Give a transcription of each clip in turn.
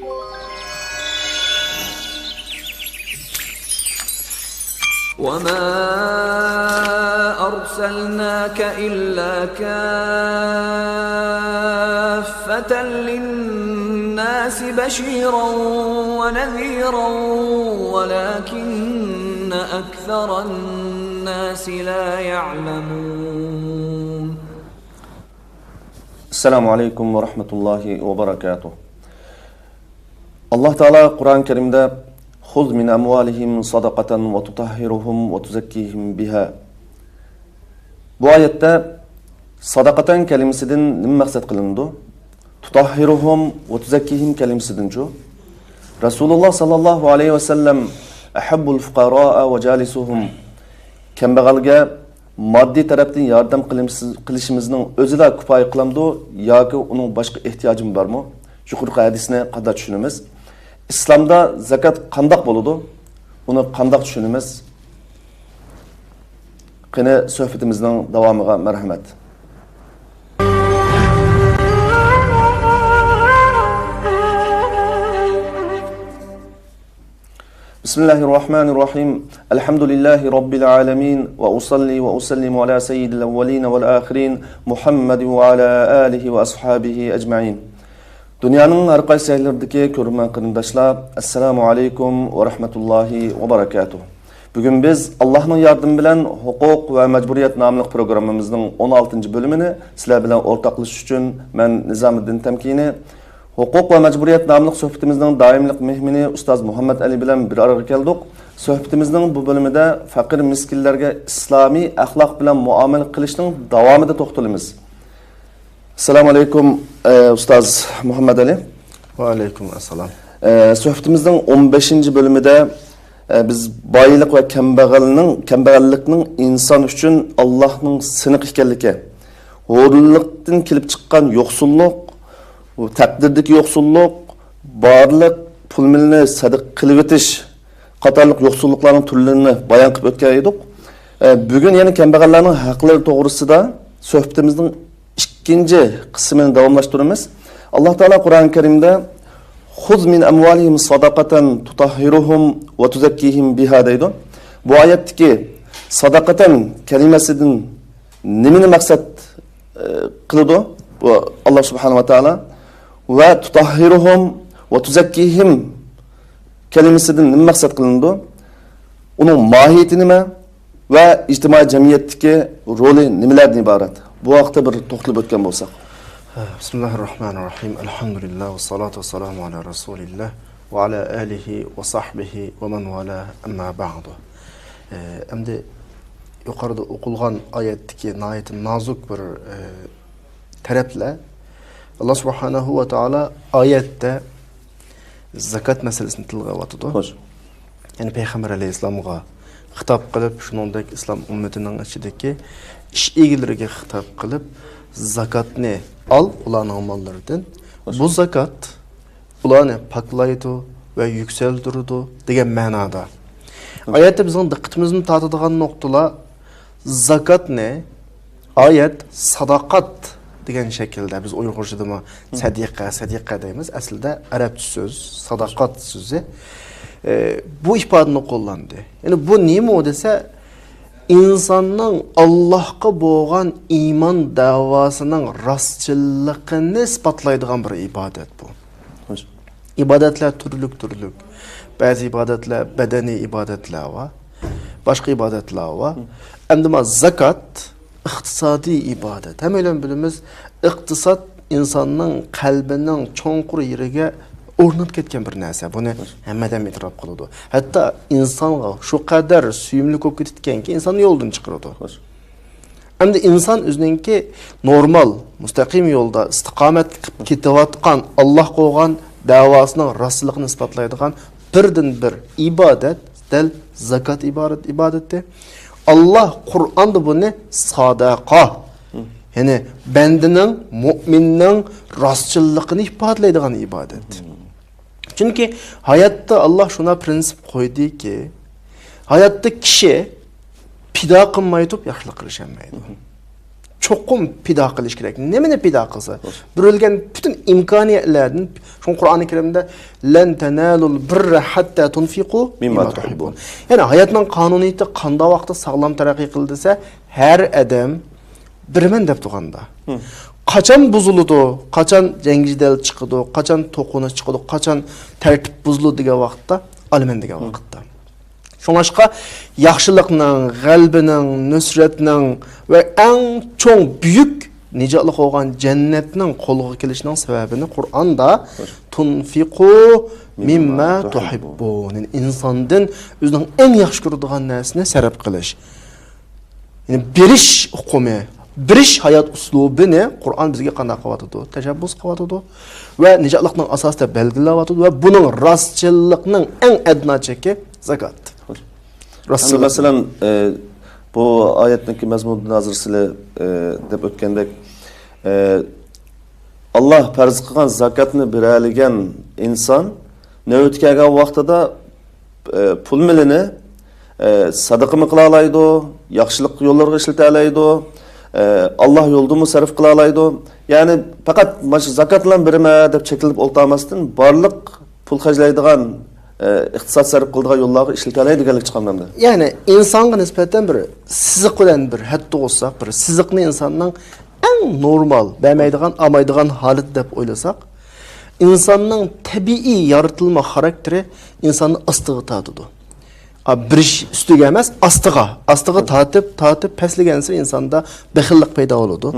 وَمَا أَرْسَلْنَاكَ إِلَّا كَافَّةً لِلنَّاسِ بَشِيرًا وَنَذِيرًا وَلَكِنَّ أَكْثَرَ النَّاسِ لَا يَعْلَمُونَ. Assalamu alaikum wa rahmatullahi wa barakatuh. Allah Ta'ala Kur'an-ı Kerim'de "Khuz min amwalihim sadaqatan ve tutahhiruhum ve tuzakkihim biha." Bu ayette sadaqatan kelimesinden ne maksat kılındı? Tutahhiruhum ve tuzakkihim kelimesinden şu. Resulullah sallallahu aleyhi ve sellem ahabbul fuqara'a ve jalisuhum. Kembeğalga maddi taraftan yardım qilishimizning o'zida kifoya qilamdi yoki uning boshqa ehtiyoji bormi? Yuqorqi hadisni qanday tushunamiz? İslamda zakat qandoq bo'ladi? Uni qandoq tushunamiz? Qani suhbatimizning davomiga marhamat. Bismillahirrahmanirrahim. Elhamdülillahi Rabbil alemin. Ve usalli ve usallimu ala seyyidil evvelin vel ahirin. Muhammed ve ala alihi ve ashabihi ecma'in. Dünyanın her qaysi yerlerdeki görünmän qarindaşlar, assalamu alaikum ve rahmetullahi ve barakatuh. Bugün biz Allah'ın yardımı bilen hukuk ve mecburiyet namlı programımızın 16. bölümünü sizler bilen ortaklaşış için ben Nizamuddin Temkini, hukuk ve mecburiyet namlı sohbetimizden daimlik mehmini Ustaz Muhammed Ali bilen bir araya geldik. Sohbetimizden bu bölümünde fakir miskinlerge İslami ahlak bilen muamele kılışının devamında toxtalımız. Assalamu alaikum Ustaz Muhammed Ali. Ve alaikum assalam. Sohbetimizden 15. bölümünde biz bayılık ve kembeğallikning insan üçün Allah'ın sınık ekanligi, horulukdan kelib chiqqan yo'qsullik, takdirdagi yo'qsullik, barliq pul milni sadiq qilib o'tish qatorliq yo'qsulliklarning turlarini bayon qilib o'tgan edik. Bugun yana kembeğallarning haqlari to'g'risida suhbatimizning ikkinchi qismini davomlashtiramiz. Alloh taolo Qur'oni Karimda "Khuz min amwalihim sadaqatan tutahhiruhum ve tuzakkihim biha" deydi. Bu oyatdagi sadaqatan kalimasidan nimani maqsad qiladi? Bu Alloh subhanahu va taolo ve tutahhiruhum ve tuzakkihim kalimasidan nima maqsad qilindi? Uning mohiyati nima ve ijtimoiy jamiyatdagi roli nimalardan iborat? Bu haqda bir to'xtalib o'tgan bo'lsak. Bismillahirrahmanirrahim. Elhamdülillah ve salatu ve selamu ala Resulillah ve ala alihi ve sahbihi ve men vala amma ba'du. Endi yuqorida o'qilgan oyatdagi nihoyatda nozik bir taraflar Allah subhanahu ve taala oyatda zakat masalasini tilga oladi. Xo'sh. Ya'ni Payg'ambar alayhisolamga xitob qilib, shuningdek islom ummatining ichidagi ish egilariga xitob qilib, zakatni al ularning mollaridan. Bu zakat ularni paklaydi ve yükseltirdi degan ma'noda. Oyatda bizning diqqatimizni tortadigan nuqtalar zakat ne? Oyat sadaqat degan shaklda biz Uyg'urchada sadiqa deymiz. Aslida arabcha so'z, sadaqat so'zi. Bu ifodani qo'llandi. Yani bu nima desa insanның Allah'a bo'lgan iman davasının rastçıllıqını ispatlaydigan bir ibadet bu. İbadetler türlük. Bazı ibadetler bedeni ibadetler var. Başka ibadetler var. Ama zakat iqtisadi ibadet. Hem öyle bilimiz iqtisat insanның kalbinin çoğunqur yeriga o'rnab ketgan bir narsa. Buni hammadan e'tirof qiladi. Hatto insonga shu qadar suyumli bo'lib ketganki, insonni yo'ldan chiqaradi. Endi inson o'zininki normal, mustaqim yo'lda istiqomat qilib ketayotgan Alloh qo'ygan davosining rostligini isbotlaydigan birdan bir ibodat, dal zakat ibadati. Allah Qur'onda buni sadaqa, ya'ni bandining, mu'minning rostchilligini ifodalaydigan ibodat. Çünkü hayatta Allah şuna prensip koydu ki hayatta kişi pida qilmaytib yaxshilik qilishmaydi. Çoqum pida qilish kerak. Nimani pida qilsa, berilgan bütün imkoniyatlardan Şu Kur'an-ı Kerim'de "Len tenalul birra hatta tunfiqu mimma tuhibbun." Yani hayatning qonuniyati qanday vaqtda sog'lom taraqqiy qildi desa, har adam birmen deb turganda. Qachon buzuludi, qachon jangidal chiqadi, qachon to'qini chiqadi, qachon tartib buzuladi degan vaqtda, alman degan vaqtda. Şoňaşqa yaxşılıqның, g'albining, nusratning va eng cho'ng büyük nicatlyk bolgan jannatning qo'lga kelishining sababini Qur'onda tunfiqu mimma tuhibbun. İnsandan özünün eng yaxshi ko'radigan narsani sarf qilish. Yani berish hukmi, berish hayot uslubini Qur'on bizga qanday qilyapti? Tashabbus qilyapti va nicatlikning asosida belgilayapti va buning rostchilikning eng adna cheki zakat. Masalan, bu oyatning mazmuni nazrsili deb o'tgandek, Allah farz qilgan zakatni beradigan inson navbat kelgan vaqtida pul milini sadaqa qila oladi, yaxshilik yo'llarga ishlata oladi, Allah yo'lida sarf qila oladi. Ya'ni faqat zakat bilan berma deb chekilib o'ltamasdan barliq pul xajlaydigan iqtisod sarf qiladigan yo'llarga ishlata oladi deganlik chiqamda. Yani insonga nisbatan bir siziq bilan bir hatto olsak, bir siziqni insonning eng normal, bermaydigan, olmaydigan holat deb o'ylasak, insonning tabiiy yaratilma xarakteri insonni ostiga tortadi. Bir üstüge emas, astiga tatib pasligansa insonda baxillik paydo bo'ladi.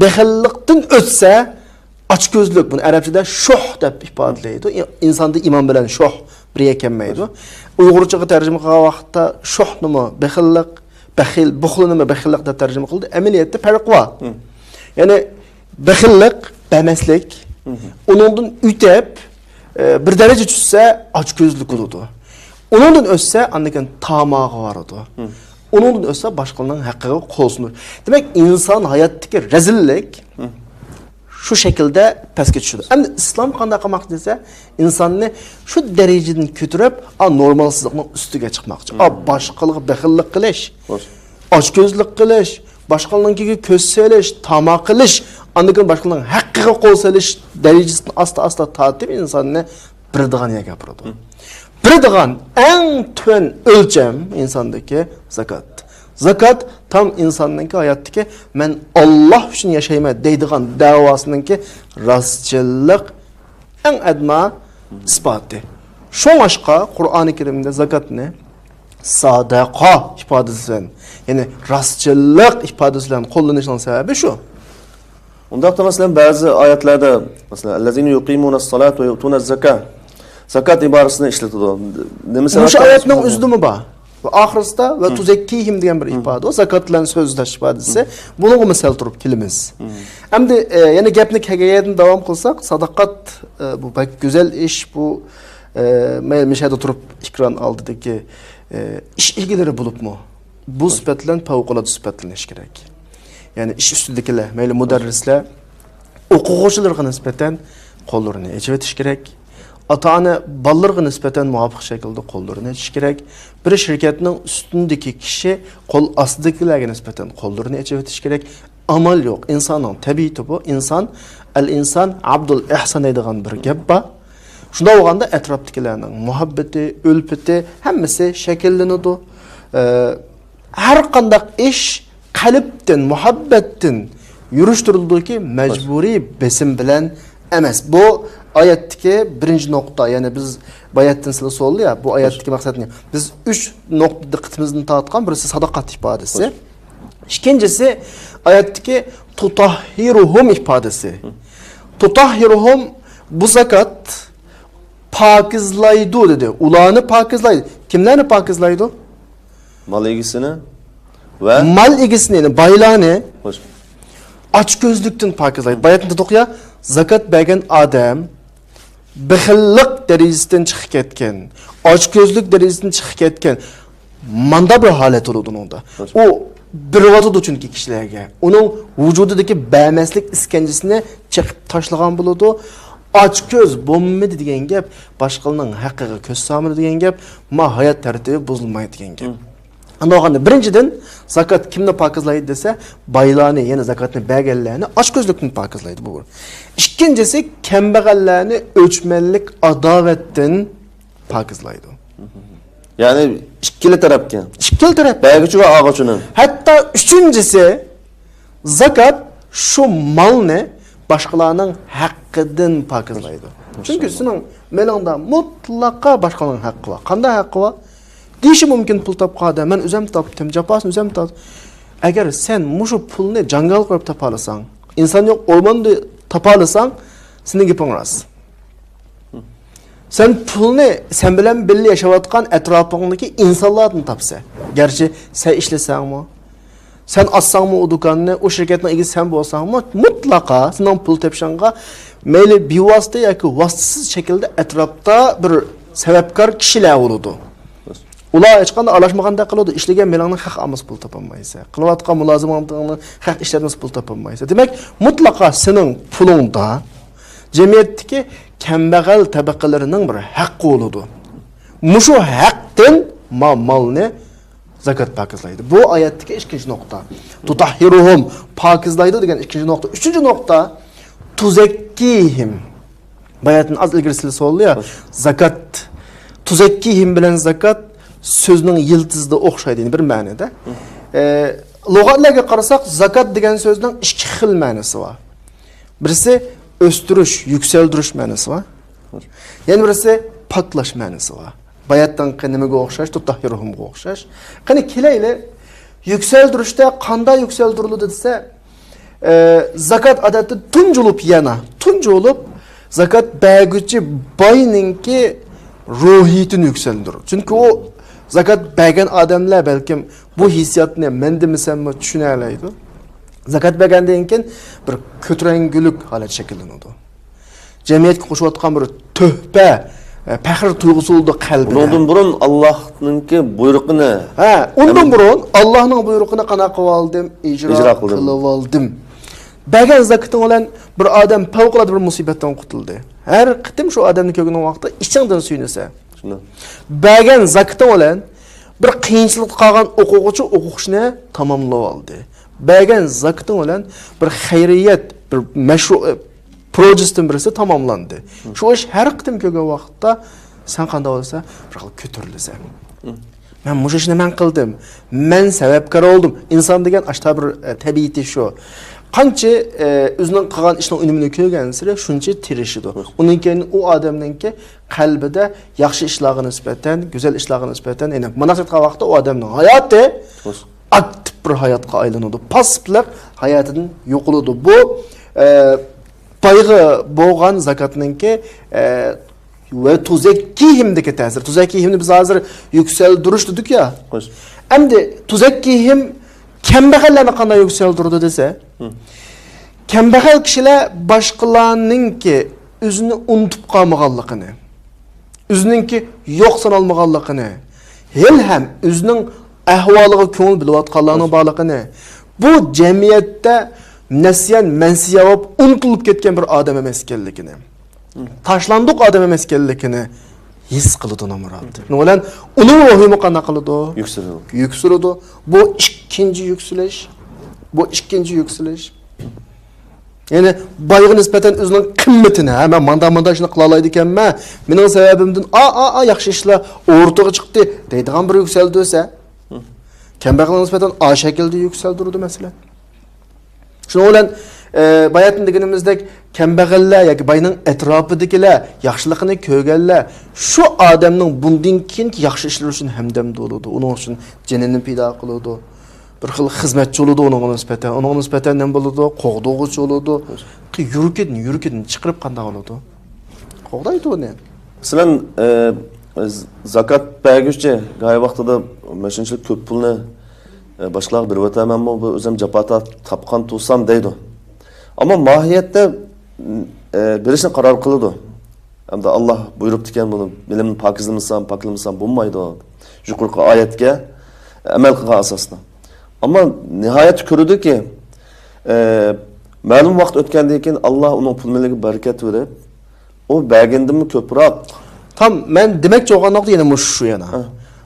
Baxillikdan o'tsa açgözlük, bunu Arapçada şoh deb ifadelaydi. İnsanda iman bilen şoh bir ekenmeydi. Uygurcaga tercüme qilgan vaqtda şoh nima, baxillik, buxl nima, baxillik deb tercüme qildi. Amaliyatda farq bor. Yani baxillik, bemaslik, onundan ütep bir derece tushsa açgözlük bo'ladi. Onundan o'tsa andakan tamog'i varadi. Onundan o'tsa boshqalarning haqqiga qo'l sunur. Demak, inson hayotdagi rezillik şu şekilde pastga tushadi. Endi islom qanday qilmoqchi desa, insonni shu darajadan ko'tarib, normalsizlikning ustiga chiqmoqchi. Boshqalarga baxillik qilish, ochko'zlik qilish, boshqalarnikiga ko'z solish, tamoq qilish, andan boshqalarning haqqiga qo'l solish darajasini asta tortib insonni birdig'aniga gapiradi. Birdig'an eng tuvan o'lcham insondagi zakat. Zakat tam insonningki hayotdagi men Alloh uchun yashayman deydigan da'vosiningki rostchilik eng adma isboti. Sho'ngashqa Qur'oni Karimda zakatni sadaqa ifodasi bilan, ya'ni rostchilik ifodasi bilan qo'llanishining sababi shu. Undaqda masalan ba'zi oyatlarda masalan allazina yuqimunas-salata va yutuna-zakah zakat iborasini ishlatadi. Nima sababdan? Shu oyatning o'zidimi bor? Ve ahiriste ve tuzekkihim diyen bir ifade. O zakatlan sözdaş ifadesi. Bunu misal turup kilimiz. Hem de yani gapni hekayeden devam kılsak, sadakat bu pek güzel iş, bu müşahede turup ikran aldıdaki iş ilgileri bulup mu? Bu süpetlen pavukuladı süpetleniş gerek. Yani iş üstündekiler, meyli müderrisler, okuğucularına nispeten kollarını ecevetiş gerek. Ata-ana ballarga nispeten muvafiq şekilde qo'llarini echish kerak. Bir shirkatning ustundagi kishi qo'l ostidagilarga nisbatan qo'llarini echib o'tish kerak. Amal yo'q. Insonning tabiati bu. Inson abdul ihson deydigan bir gap bor. Shunda bo'lganda atrofdagilarning muhabbati, ulfati hammasi shakllanadi. Har qanday ish qalbdan, muhabbatdan yurishtirildiki majburiy besim bilan emas. Bu oyatdagi birinchi nokta, yani biz bayatdan sizlar so'ldi ya, bu oyatdagi maqsad ne? Biz 3 nokta diqqatimizni tortgan, birisi sadaqat ifodasi. İkincisi oyatdagi tutahhiruhum ifodasi. Tutahhiruhum bu zakat pokizlaydi dedi. Ularni pokizlaydi. Kimlarni pokizlaydi? Mal egisini ve mal egisini, yani baylarni açgözlükten pokizlaydi. Bayatda to'qiya zakat bergan odam baxillik darajasidan chiqib ketgan, ochko'zlik darajasidan chiqib ketgan manda bir holat bo'ladi unda. U bir vaqt uchunki kishilarga uning vujudidagi bermaslik iskanjasini chiqib tashlagan bo'ladi. Ochko'z bo'lmaydi degan gap, boshqalarning haqqiga ko'z solmaydi degan gap, ma hayot tartibi buzilmaydi degan gap. Anoganda birinchidan zakat kimni pokizlaydi desa, boylarni, ya'ni zakatni berganlarni ochko'zlikdan pokizlaydi bu. Ikkinchisi kambag'allarni o'chmanlik adovatdan pokizlaydi. Ya'ni ikkili tarafga. Ikkili taraf. Berguvchi va olg'uvchini. Hatto uchinchisi zakat shu molni boshqalarning haqqidan pokizlaydi. Chunki sening melingda mutlaqo boshqalarning haqqi bor. Qanday haqqi bor? Deyishi mumkin pul topqanda, men o'zim topdim, jafosini o'zim topdim. Agar sen mushu pulni jangal qilib topa olsang, inson yo'q o'rmonda topa olsang, sening gaping rost. Sen pulni sen bilan birga yashayotgan atrofingdagi insonlardan topsa, garchi sen ishlasangmi, sen otsangmi o do'konni, o shirkatning egasi sen bo'lsangmi, mutlaqo sening pul topishingga mayli bevosita yoki vositasiz shaklda atrofda bir sababkor kishilar bo'ladi. Ular hech qanday aralashmaganda qiladi, ishlagan melingning haq olmas pul topolmaysan. Qilayotgan mulozimligingning haq ishlarmas pul topolmaysan. Demak, mutlaqo sening pulingda jamiyatdagi kambag'al tabaqalarining bir haqqi bo'ladi. Mushu haqdan molni zakat pokizlaydi. Bu oyatdagi ikkinchi nuqta. Tutahhiruhum pokizlaydi degan ikkinchi nuqta. Uchinchi nuqta tuzakkihim. Bayatning az ilgari so'zli ya, zakat tuzakkihim bilan zakat so'zning yiltizida o'xshaydi bir ma'noda. Lug'atlarga qarasak, zakat degan so'zning ikki xil ma'nosi bor. Birisi o'stirish, yuksaltirish ma'nosi bor. Yana birisi paklash ma'nosi bor. Bayatdan nimaga o'xshash, tutahhiruhumga o'xshash. Qani kelayli, yuksaltirishda qanday yuksaltiriladi desa, zakat odatda tunjulib tunjulib zakat berguchi boyninki ruhiyatini yuksaltiradi. Chunki u zakat bergan odamlar balkim bu hissiyotni mendimisanmi tushuna oladi. Zakat bergandan keyin bir ko'tarangulik holat shakllanadi. Jamiyatga qo'shayotgan bir tuhfa, faxr tuyg'usi bo'ldi qalbida. Undan burun Allohningki buyrug'ini, undan burun Allohning buyrug'ini qana qilib oldim, ijro qilib oldim. Bergan zakoting bilan bir odam favqulodda bir musibatdan qutuldi. Har qitim shu odamni ko'rgan vaqtda ichingdan suyunsa. Bergan zakoting bilan bir qiyinchilik qolgan o'quvchi o'qishni tamomlab oldi. Bergan zakoting bilan bir xayriyat, bir mashru projesdan birisi tamomlandi. Shu ish har qitim ko'rgan vaqtda sen qanday bo'lsa, bir xil ko'tarilsan. Men mush ishni men qildim. Men sababkor bo'ldim. Inson degan ashta bir tabiati shu. Qancha o'zining qilgan ishning unumini ko'rgan sira shuncha tirishidi. Uning keyin u odamningki qalbida yaxshi ishlarga nisbatan, go'zal ishlarga nisbatan, ya'ni munosabat qilgan vaqtda u odamning hayoti aktiv bir hayotga aylanadi. Passivlik hayotidan yo'qoladi. Bu payg'ı bo'lgan zakatninki va tuzakkihimdagi ta'sir. Tuzakkihimni biz hozir yuksaltirish dedik ya. Endi tuzakkihim kambag'allarni qanday yuksaltirdi desa, kambag'al kishilar boshqalarningki o'zini unutib qolmaganligini, o'zininki yo'q sanalmaganligini, ham o'zining ahvoliga ko'ngil bilayotganlarning borligini, bu jamiyatda nasiyan mansiya bo'lib unutilib ketgan bir odam emas ekanligini, tashlandiq odam emas ekanligini his qiladi nomurod. Nima bilan uning ruhini qanday qiladi? Yuksaladi. Bu ikkinchi yuksalish. Ya'ni boyga nisbatan o'zining qimmatini, men manda ishni qila oladi ekanman, mening sababimdan yaxshi ishlar o'rtaga chiqdi deydigan bir yuksaldi desa, kambag'alga nisbatan shaklda yuksaldirdi masalan. Shuning bilan bayatın deganimizdek kambag'allar yoki boyning atrofidagilar yaxshiligini ko'rganlar shu odamning bundan keyin yaxshi ishlar uchun hamdamda bo'ladi. Uning uchun jinini paydo qiladi. Bir xil xizmatchi bo'ladi unga nisbatan. Unga nisbatan nima bo'ladi? Qo'g'dog'uchi bo'ladi. Yurkidni chiqarib qanday bo'ladi? Qo'g'daydi uni. Masalan, zakat berguchi g'oya vaqtida mashinchilik ko'p pulni boshqalarga berib o'tamanmi, bu o'zim japata topgan tursam deydi. Ammo mohiyatda berishni qaror qiladi. Hamda Alloh buyuribdi ekan buni bilimni pokizlamasam bo'lmaydi. Yuqorqi oyatga amal qilgan asosda. Ammo nihoyat ko'rdiki, ma'lum vaqt o'tgandan keyin Alloh uning pulligiga barakat berib, u bergandimi ko'proq. Tam men demoqchi bo'lgan nuqta yana shu yana.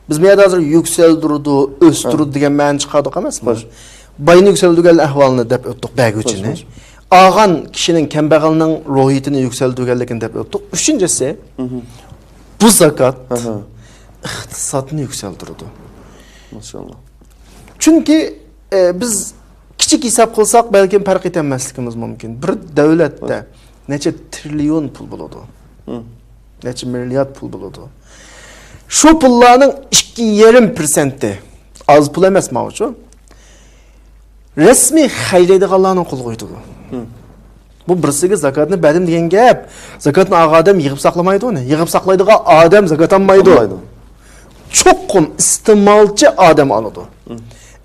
Biz bu yerda hozir yukseldirdi, o'stirdi degan ma'no chiqardik emasmi? Bayni yukseldirgan ahvolni deb o'tdik bag'uchini. Ağan kişinin kambag'alning ruhiyatini yukseldirganligini deb o'tdik. Uchinchisi, bu zakat iqtisodni yukseltirdi. Maşallah. Chunki biz kichik hisob qilsak, balkim farq etmasligimiz mumkin. Bir davlatda necha trillion pul bo'ladi. Necha milliard pul bo'ladi. Shu pullarning 2,5% az pul emas mavzu. Resmi xayriydiganlarning qo'l qo'ydi. Bu birisiga zakatni berdim degan gap. Zakatni odam yig'ib saqlamaydi uni. Yig'ib saqlaydigan odam zakat olmaydi. Cho'qim iste'molchi odam oladi.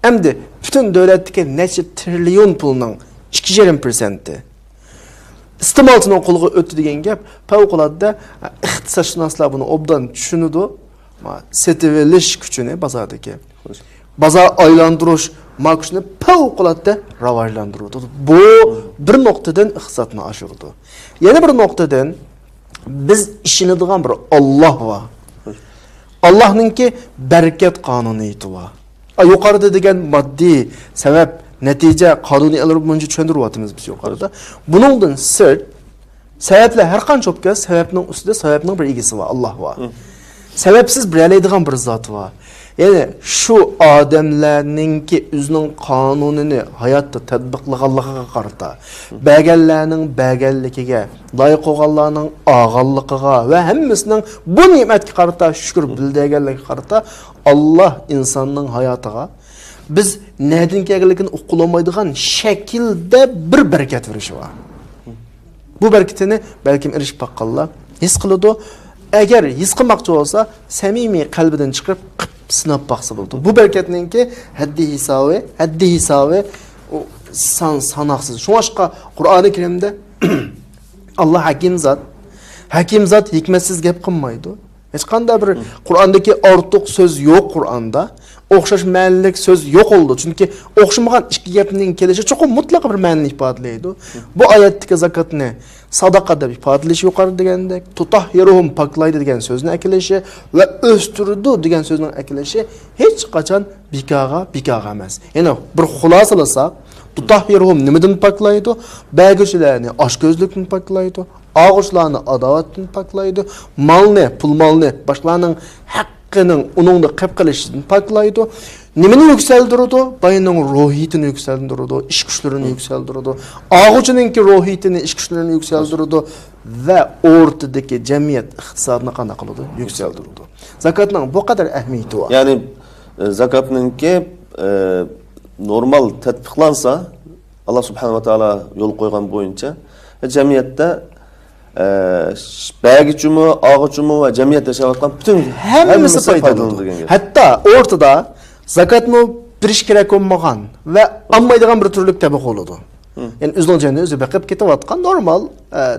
Endi butun davlatdagi necha trillion pulning 2,5% iste'molchining qo'liga o'tdi degan gap favqulodda iqtisodshunoslar buni obdan tushunadi. Setib olish kuchini bozordagi. Bozor aylantirish kuchini favqulodda rivojlantiradi. Bu bir nuqtadan iqtisodni oshirdi. Yana bir nuqtadan biz ishonadigan bir Alloh va Allah'nınki bereket qonuniyati var. Yuqorida degan moddiy sabab natija qonuniy alib buncha tushuntiryapmiz biz yuqorida. Buningdan sir sabablar har qancha bo'lsa sababning ustida sababning bir egasi var, Alloh var. Sababsiz bilaydigan bir zot var. Yani şu adamlarninki o'zining qonunini hayotda tatbiqlaganligiga qarata, berganlarning berganligiga, loyiq bo'lganlarning og'anligiga va hammasining bu ne'matga qarata shukr bildirganligiga qarata Alloh insonning hayotiga biz neden kelganligini uqulolmaydigan shaklda bir barakat verishi var. Bu barakatini balkim erishib baqqanlar his qiladi. Agar his qilmoqchi bo'lsa, samimiy qalbidan chiqib sinab baqsa bo'ldi. Bu barakatninki haddi hisobi sanoqsiz. Shunga Qur'oni Karimda Alloh hakim zot hikmatsiz gap qilmaydi. Hech qanday bir Qur'ondagi ortiq so'z yo'q Qur'onda. O'xshash ma'nilik so'z yo'q oldu. Chunki o'xshamagan ikki gapning kelishi cho'qim mutlaq bir ma'ni ifodalaydi. Bu oyatdagi zakatni sadaqa deb ifodalash yuqori degandek, tutahhiruhum paklaydi degan so'zni akilishi va o'stirdi degan so'zning akilishi hech qachon bikaga emas. Yana bir xulosalasak, tutahhiruhum nimadan paklaydi? Bag'ishlarni oshko'zlikdan paklaydi, og'ishlarni adovatdan paklaydi, pul malni, boshqalarning haqqının onunla qep qilishini paklaydi. Nimani yukseldirdi? Bayning ruhiyatini yukseldirdi, ish kuchlarini yukseldirdi. Og'uchininki ruhiyatini, ish kuchlarini yukseldirdi va o'rtadagi jamiyat iqtisodini qanday qiladi? Yukseldirdi. Zakatning bu qadar ahamiyati bor. Ya'ni zakatninki normal tatbiqlansa, Allah subhanahu wa taala yo'l qo'ygan bo'yicha jamiyatda bag'uchimi, og'uchimi va jamiyat yashayotgan bütün hammasi foydalanadi. Hatto o'rtada zakatni berish kerak bo'lmagan va olmaydigan bir turlik tabiq bo'ladi. Yani o'zining jonini o'zi baqib ketayotgan normal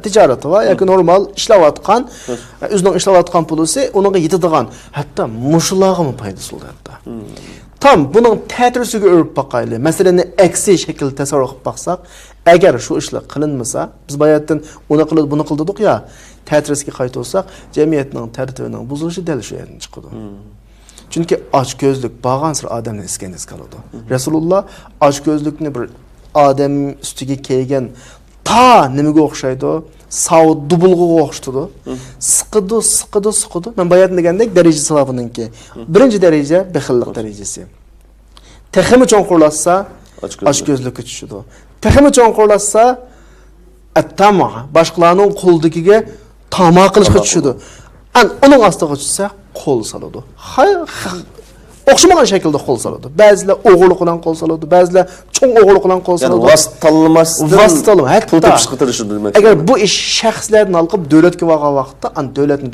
tijarati va yoki normal ishlayotgan, o'zining ishlayotgan pulisi unga yetadigan, hatto mushulog'imi foydasi bo'ladi. Tam bunun ta'tirisiga o'rib baqayli. Masalan, aksi shakl tasavvur qilib baqsak, agar shu ishlar qilinmasa, biz bayatdan uni qilib, buni qildik ya, ta'tirisiga qaytolsak, jamiyatning tartibining buzilishi dal shu yerdan chiqadi. Chunki ochko'zlik bag'an sir odamni iskangiz qiladi. Rasululloh ochko'zlikni bir odam ustiga kelgan ta nimaga o'xshaydi? Savut dubulg'a o'xshaydi. Siqidi. Men bayatdan degandek daraja savobininki. Birinchi daraja bexillik darajasi. Texmi cho'nqurlasa ochko'zlikka tushadi. Texmi cho'nqurlasa at-tama boshqalarning qo'ldigiga tama qilishga tushadi. Uning ostiga tushsa qo'l soladi. O'xshamagan shaklda qo'l soladi. Ba'zilar o'g'irlik bilan qo'l soladi, ba'zilar cho'ng o'g'irlik bilan qo'l soladi. Ya'ni vastalmasdan pul tepish qitirishi demak. Agar bu ish shaxslardan olib davlatga borgan vaqtda,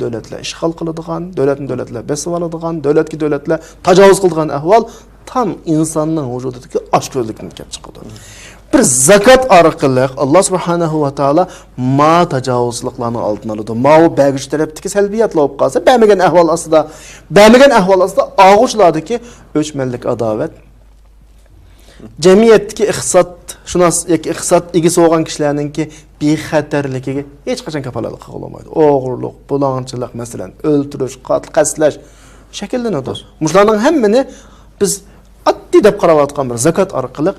davlatlar ishg'ol qiladigan, davlatlar besib oladigan, davlatlar tajovuz qiladigan ahvol tam insonning vujudidagi ochko'zlikdan kelib chiqadi. Bir zakat orqali Alloh subhanahu va taolo tajovuzliklarning oldini oladi. O bag'ich tarafdagi salbiyatlar bo'lib qolsa, bermagan ahvol ostida og'uchlardagi o'chmanlik adovat, jamiyatdagi iqtisod yoki iqtisod egasi bo'lgan kishilarningki bexatarligiga hech qachon kafolatlik qila olmaydi. O'g'irlik, bulanchilik, masalan, o'ltirish, qatl qasdlash shakllanadi. Mushlarning hammani biz addi deb qarayotgan bir zakat orqali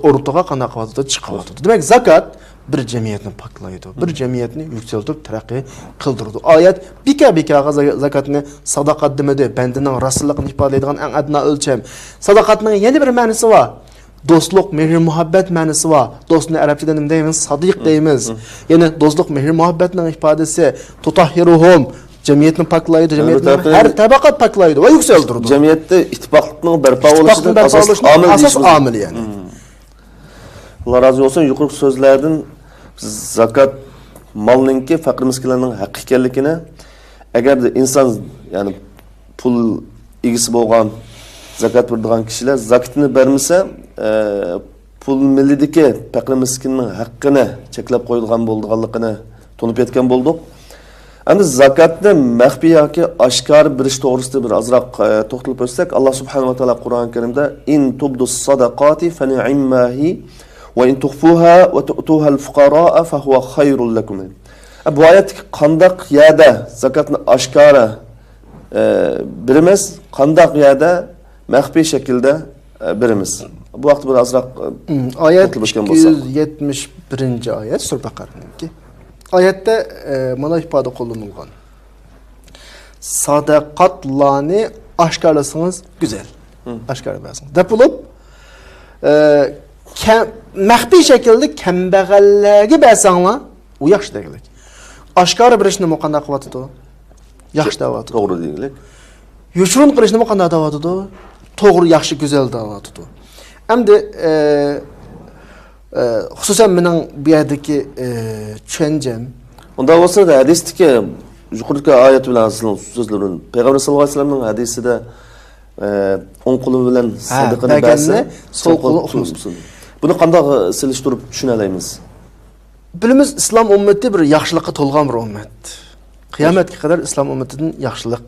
o'rtaga qanaqa qilyapti, chiqyapti. Demak, zakat bir jamiyatni poklaydi, bir jamiyatni yuksaltib taraqqiy qildiradi. Oyat bika-bikaga zakatni sadaqat demadi, bandining rasulligini ifodalaydigan eng adna o'lcham. Sadaqatning yana bir ma'nosi bor. Do'stlik, mehr, muhabbat ma'nosi bor. Do'stni arabchada nima deymiz? Sadiq deymiz. Ya'ni do'stlik, mehr, muhabbatning ifodasi tutahhiruhum, jamiyatni poklaydi, jamiyatni har tabaqat poklaydi va yuksaltiradi. Jamiyatda ittifoqlikning barpo bo'lishidan asos omil yani. Allah razı olsun, yuqori so'zlardan zakat malninki faqir miskinlarning haq ekanligini, agarda inson ya'ni pul egisi bo'lgan zakat beradigan kishilar zakatni bermasa, pul millidagi faqir miskinning haqqini cheklab qo'yilgan bo'lganligini tunib yetgan bo'ldik. Endi zakatni maxfiy yoki oshkor berish to'g'risida bir azroq to'xtalib o'tsak, Alloh subhanahu va taolo Qur'oni Karimda in tubdus sadaqati fa ni'mahi va in tukhfuha va tu'tuha al-fuqaraa fa huwa khayrul lakum. Bu oyat qandaq yerda zakatni oshkora birimiz, qandaq yerda maxfiy shaklda birimiz. Bu vaqt bir azroq oyat 271-oyat Sura Baqaraninki. Oyatda mana ifoda qo'llanilgan. Sadaqatlarni oshkorlasangiz go'zal. Oshkorlasangiz. Deb bo'lib, maxfiy shaklda kambag'allarga bersanglar, u yaxshi degilik. Oshkora berishni qanday qilyapti? Yaxshi deyapti. To'g'ri degilik. Yoshirin qilishni qanday deyapti? To'g'ri, yaxshi, go'zal deyapti. Endi xususan mening bu yerdagi tushuncam unda bo'lsa da hadisdagi yuqoridagi oyat bilan so'zlarini payg'ambar sollallohu alayhi vasallamning hadisida o'ng qo'li bilan sadaqani bersa, so'l qo'li uxlasin. Buni qanday silishtirib tushuna olamiz? Bilimiz, islom ummati bir yaxshilikqa to'lgan bir ummat. Qiyomatga qadar islom ummatidan yaxshilik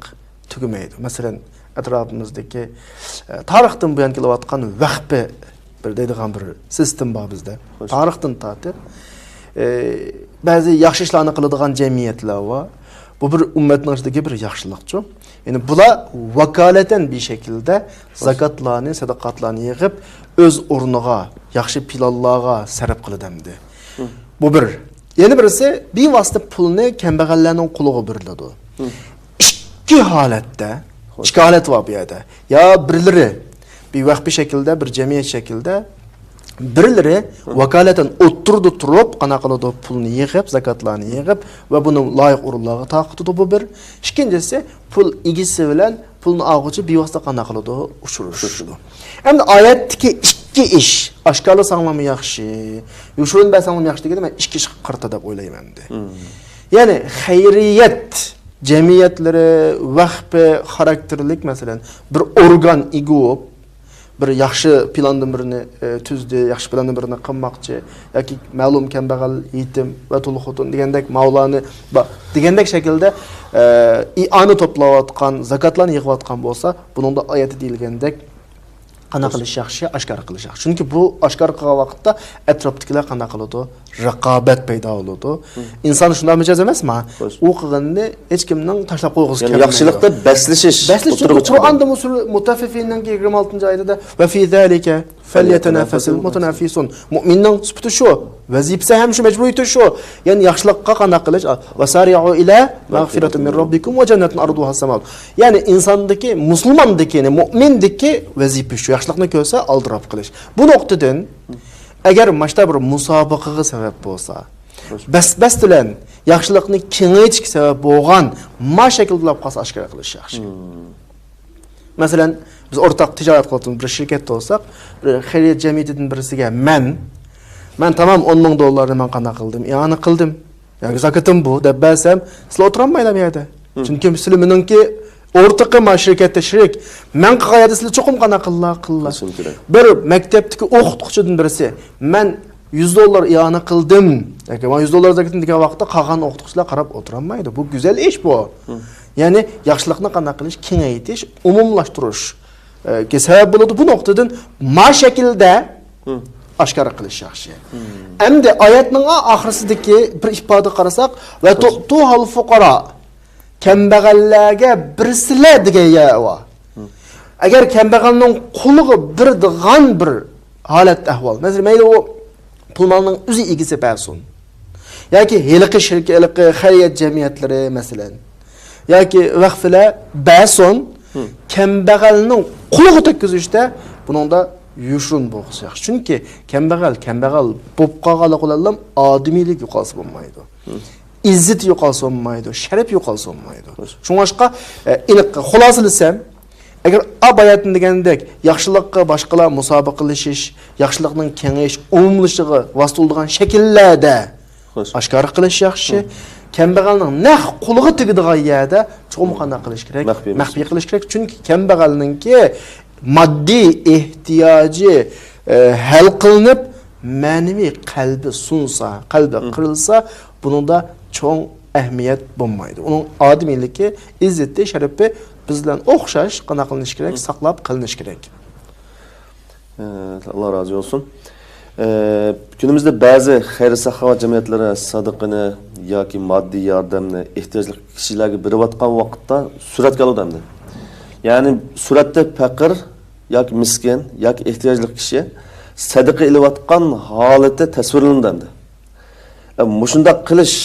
tugamaydi. Masalan, atrofimizdagi tarixdan buyon kelayotgan vahbi bir deydigan bir sistem bor bizda. Tarixdan tortib ba'zi yaxshi ishlarni qiladigan jamiyatlar va bu bir ummatning ichidagi bir yaxshilikchi. Ya'ni bular vakolatan bir shaklda zakatlarni, sadaqatlarni yig'ib o'z o'rniga, yaxshi planlarga sarf qiladi. Bu bir. Yana birisi bevosita pulni kambag'allarning qo'liga beriladi. Ikki holatda, ikki holat bor bu yerda. Ya birlari bir vaqti shaklda, bir jamiyat shaklda birlari vakolatan o'ttirdi turib, qanaqa qiladi pulni yig'ib, zakatlarni yig'ib va buni loyiq o'rinlarga taqitdi bu bir. Ikkinchisi pul egisi bilan pulni olg'uchi bevosita qanaqa qiladi ushurishdi. Endi oyatdagi ikki ish, oshkora sanglamı yaxshi, yoshirin basanglami yaxshi deganda men ikki ish qirta deb o'ylayman endi. Ya'ni xayriyat jamiyatlari vaqfi xarakterlik masalan bir organ egib bir yaxshi plandan birini tuzdi, yaxshi plandan birini qilmoqchi yoki ma'lum kambag'al yetim va to'liq xotin degandek Mavloni degandek shaklda i'oni to'playotgan, zakatlarni yig'ayotgan bo'lsa, buningda oyatda deyilgandek qanaqa qilish yaxshi, oshkora qilish yaxshi. Chunki bu oshkora qilgan vaqtda atrofdagilar qanaqa qiladi? Raqobat paydo bo'ladi. Inson shunday mijoz emasmi? U qilganni hech kimning tashlab qo'yg'isi kelmaydi. Yaxshilikda baslishish. Qur'onda Mutaffifinning 26-oyatida va fi zalika falyatanafasul mutanafisun. Mu'minning sifati shu, vazifasi ham shu, majburiyati shu. Ya'ni yaxshilikqa qanaqa qilish va sari'u ila mag'firatin min robbikum va jannatin arduha as-samawat. Ya'ni insondagi, musulmondagi, mu'mindagi vazifa shu. Yaxshilikni ko'rsa aldirab qilish. Bu nuqtadan agar mashta bir musobaqaga sabab bo'lsa, bas bilan yaxshilikni kengaytishga sabab bo'lgan ma shaklda qolsa oshkora qilish yaxshi. Masalan, biz o'rtaq tijorat qiladigan bir shirkatda bo'lsak, bir xayriyat jamiyatidan birisiga men tamom $10,000 men qana qildim, ya'ni qildim. Yoki zakatim bu deb bersam, sizlar o'tirolmaylar bu yerda. Chunki sizlar meningki o'rtaqa shirkatda shirik. Men qilganda sizlar cho'qim qana qillar. Bir maktabdagi o'qituvchidan birisi, men $100 i'ona qildim. Yoki men $100 zakatni degan vaqtda qolgan o'qituvchilar qarab o'tirolmaydi. Bu go'zal ish bu. Ya'ni yaxshilikni qanday qilish, kengaytirish, umumlashtirish ga sabab bo'ladi. Bu nuqtadan ma shaklda oshkora qilish yaxshi. Endi oyatning oxirisidagi bir ifoda qarasak, va tu'tuhal fuqara, kambag'allarga birsizlar degan va. Agar kambag'alning qulig'i birdig'an bir holat ahvol. Masalan, mayli u pul molning o'zi egisi bo'lsin. yoki heliqi shirkatlar, xayriyat jamiyatlari masalan, yoki vaqflar bo'lsin, kambag'alning qulig'i tekkizishda buningda yushun bo'lsa yaxshi. Chunki kambag'al bo'lib qolganlar odamiylik yo'qolsa bo'lmaydi. İzzet yo'qolsa bo'lmaydi, sharaf yo'qolsa bo'lmaydi. Shunga aniq xulosalasam, agar abayatni degandek yaxshilikqa boshqalar musobaqalashish, yaxshilikning kengayish, umumlashishi vositulgan shakllarda oshkor qilish yaxshi. Kambag'alning naq qulig'i tegadigan yerda cho'qim qanday qilish kerak? Maxfiy qilish kerak. Chunki kambag'alningki moddiy ehtiyoji hal qilinib, ma'naviy qalbi sunsa, qalbi qirilsa, buningda cho'ng ahamiyat bo'lmaydi. Uning odamiyligi, izzati, sharafi bizdan o'xshash qana qilinish kerak, saqlab qilinish kerak. Allah razı olsun. Günümüzde bazı xayr-saxovat cemiyetlere sadaqını yoki maddi yordamni ehtiyojli kishilarga berayotgan vaqtda suratga oladi. Ya'ni suratda faqir yoki miskin yoki ehtiyojli kishi sadaqa ilayotgan holati tasvirlanadi. Mushunda qilish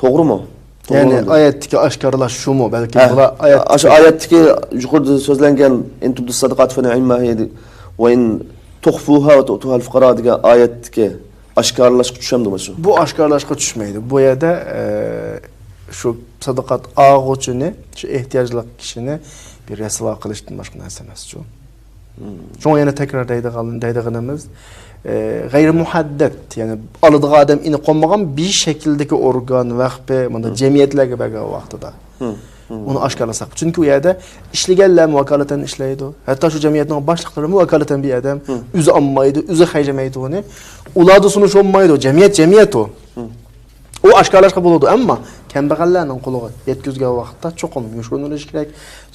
to'g'rimi? Yani oyatdagi oshkorlash shumi balki oyatdagi yuqorida so'zlangan intubdu sadaqat fa ni'mahi va in tuxfuha va tu'tuha al-fuqara degan oyatdagi oshkorlashga tushamdimi shu? Bu oshkorlashga tushmaydi. Bu yerda shu sadaqat og'uchini, shu ehtiyojli kishini bir rasvo qilishdan boshqa narsa emas shu. Shunga yana takrorlaydiganimiz g'ayri muhaddad, ya'ni oladigan odam ini qo'nmagan bir shakldagi organ vaqti, mana jamiyatlarga bergan vaqtida. Uni oshkorlasak. Chunki u yerda ishlaganlar vakolatan ishlaydi. Hatto shu jamiyatning boshliqlari vakolatan bir odam o'zi olmaydi, o'zi xayjamaydi uni. Ularda sunish olmaydi, jamiyat u. U oshkorlashga bo'ladi, ammo kambag'allarning qulig'i yetkazgan vaqtda cho'qim yushunilish kerak.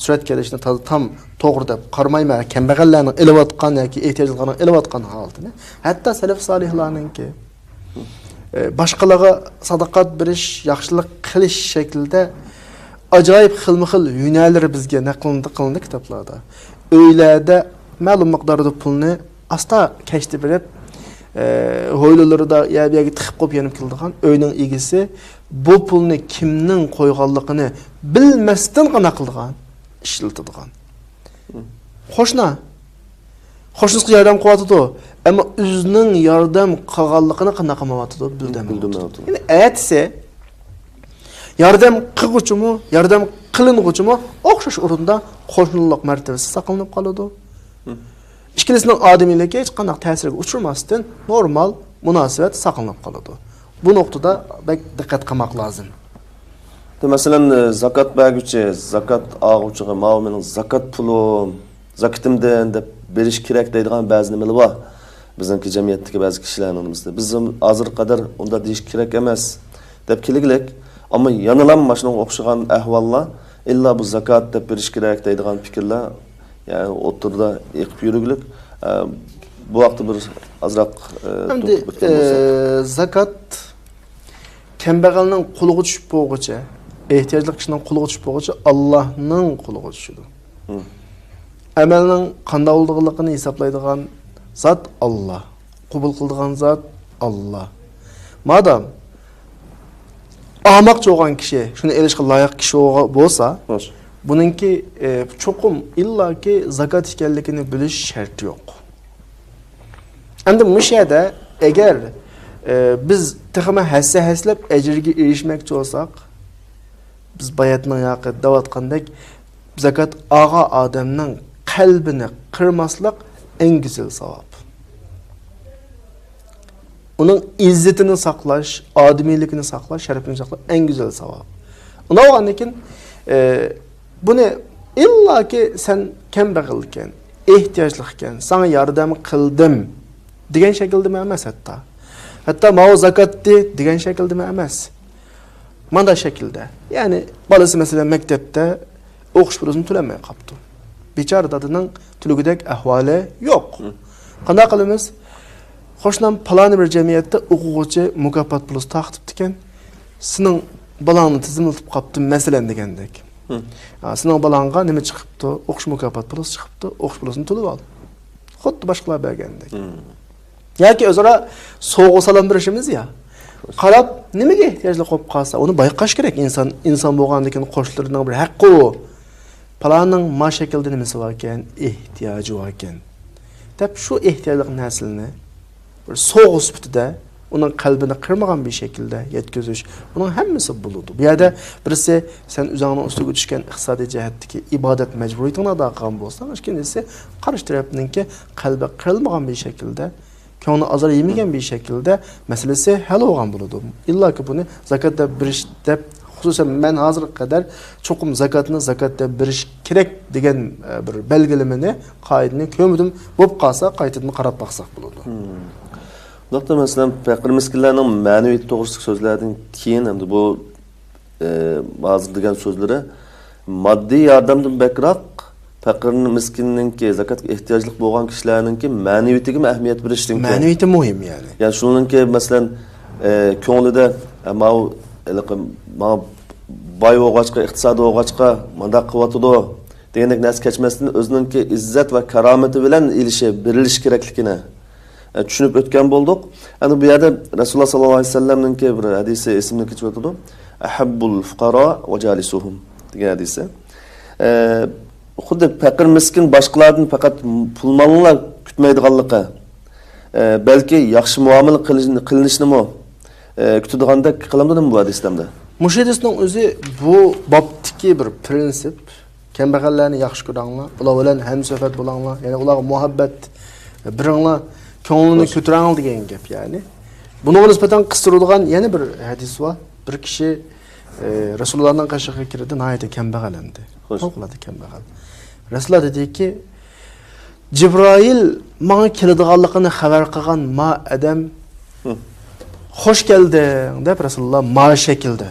Surat kelishni tam to'g'ri deb qarmayman. Kambag'allarning ilayotgan yoki ehtiyojlarning ilayotgan holatini, hatto salaf solihlarningki boshqalarga sadaqat berish, yaxshilik qilish shaklida ajoyib xilma-xil yo'nalishlar bizga naqlindi kitoblarda. Uylarda ma'lum miqdorda pulni asta kashdi berib, hoylalarida yerga tiqib qo'yib yanib keldigan uyning egisi bu pulni kimning qo'yganligini bilmasdan qana qilgan, ishlatadigan. Qo'shnisiga yordam qilyotdi, ammo o'zining yordam qilganligini qana qilmayotdi, bilmaydi. Ya'ni aytsa yordam qilguvchimi, yordam qilinguvchimi o'xshash o'rinda qo'shnilik martabasi saqlanib qoladi. İkilisining odamiyligi hech qanday ta'sirga uchramasdan normal munosabat saqlanib qoladi. Bu nuqtada diqqat qilmoq lozim. Masalan, zakat berguvchi, zakat olg'uvchiga "Mening zakat pulim, zakatimdan" deb berish kerak deydigan ba'zi nimalar bor. Bizningki jamiyatdagi ba'zi kishilarning biz hozir qadar unda deyish kerak emas deb kelgilik. Ammo yanalam mashinaga o'xshagan ahvollar illa bu zakat deb berish kerak deydigan fikrlar, yani o'tirda yiqib yuruglik. Bu vaqtda bir azroq zakat kambag'alning qulig'i tushib bo'lguncha, ehtiyojli kishining qulig'i tushib bo'lguncha Allohning qulig'i tushadi. Amalning qanday bo'lganligini hisoblaydigan zot Alloh, qabul qiladigan zot Alloh. Madam ahmoq bo'lgan kishi, shuni elishga loyiq kishi bo'lsa, buningki cho'qim illaki zakat ekanligini bilish shart yo'q. Endi mushada agar biz texma haslab ajrga erishmoqchi bo'lsak, biz bayatning yoqi davatgandek zakat og'a odamning qalbini qirmaslik eng go'zal savob. Uning izzatini saqlash, odamiyligini saqlash, sharafini saqlash eng go'zal savob. Unda bo'lgandan keyin buni illaki sen kambag'alkan, ehtiyojlikan, sana yordam qildim degan shaklda emas hatto. Hatto ma'o zakatni degan shaklda emas. Mana shaklda. Ya'ni bolasi masalan maktabda o'qish pulini to'lamay qolibdi. Bechora dadining tulugidek ahvoli yo'q. Qanday qilamiz? Xo'shnam palon bir jamiyatda o'quvchi mukofot puli taqtibdi ekan. Sening balangni tizimlatib qapti masalan degandek. Sening balangga nima chiqibdi? O'qish mukofot puliz chiqibdi, o'qish pulini to'lab ol. Xuddi boshqalar bergandek. Yoki o'zaro sovg'a salom berishimiz ya. Qarab, nimaga ehtiyojli qolib qolsa, uni bayqash kerak. Inson bo'lgandan keyin qo'shlarining bir haqqi u. Palanning ma shaklda nimasi bor ekan, ehtiyoji bor ekan. Deb shu ehtiyojli narsalarni bir sovg'a sifatida uning qalbini qirmagan bir shaklda yetkazish, uning hammasi bo'ladi. Bu yerda birisi sen o'zingning ustiga tushgan iqtisodiy jihatdagi ibodat majburiyatini ado qilgan bo'lsang, ikkinchisi qarshi tarafninki qalbi qirilmagan bir shaklda, ko'ngli azor yemagan bir shaklda masalasi hal bo'lgan bo'ladi. Illaki buni zakat deb berish deb, xususan men hozir qadar cho'qim zakatni zakat deb berish kerak degan bir belgilamani, qoidani ko'mdim, bo'lib qolsa qaytadan qarab baqsaq bo'ladi. Doktor, masalan, faqir miskinlarning ma'naviy to'g'risida so'zlardan keyin hamda bu hozir degan so'zlari moddiy yordamdan bakroq faqir miskinninki zakatga ehtiyojli bo'lgan kishilarninki ma'naviyatiga ahamiyat berishdan keyin ma'naviyati muhim yani. Ya'ni shuningki masalan ko'nglida ma boy bo'lg'achqa, iqtisodiy bo'lg'achqa manda qilyotidi degandek narsa kechmasdan o'zininki izzat va karomati bilan berilish kerakligini tushunib o'tgan bo'ldik. Ana bu yerda Rasululloh sollallohu alayhi vasallamning bir hadisi esimga kelib o'tadi. Ahabbul fuqara va jalisuhum degan hadisi. Xuddi faqir miskin boshqalardan faqat pul mollar kutmaydiganligi, balki yaxshi muomala qilinishni kutadigandak qilamdimi bu hadisda? Mushedisning o'zi bu bobdagi bir prinsip, kambag'allarni yaxshi ko'ranglar, ular bilan hamsohbat bo'linglar, ya'ni ularga muhabbat biringlar, ko'nglini ko'tarang degan gap, ya'ni. Bunga nisbatan qistiradigan yana bir hadis bor. Bir kishi Rasulullohning qashig'iga kirdi, nihoyatda kambag'al endi. Faqat kambag'al. Rasululloh dediki, Jibril menga keladiganligini xabar qilgan ma adam xush kelding deb Rasululloh ma shaklda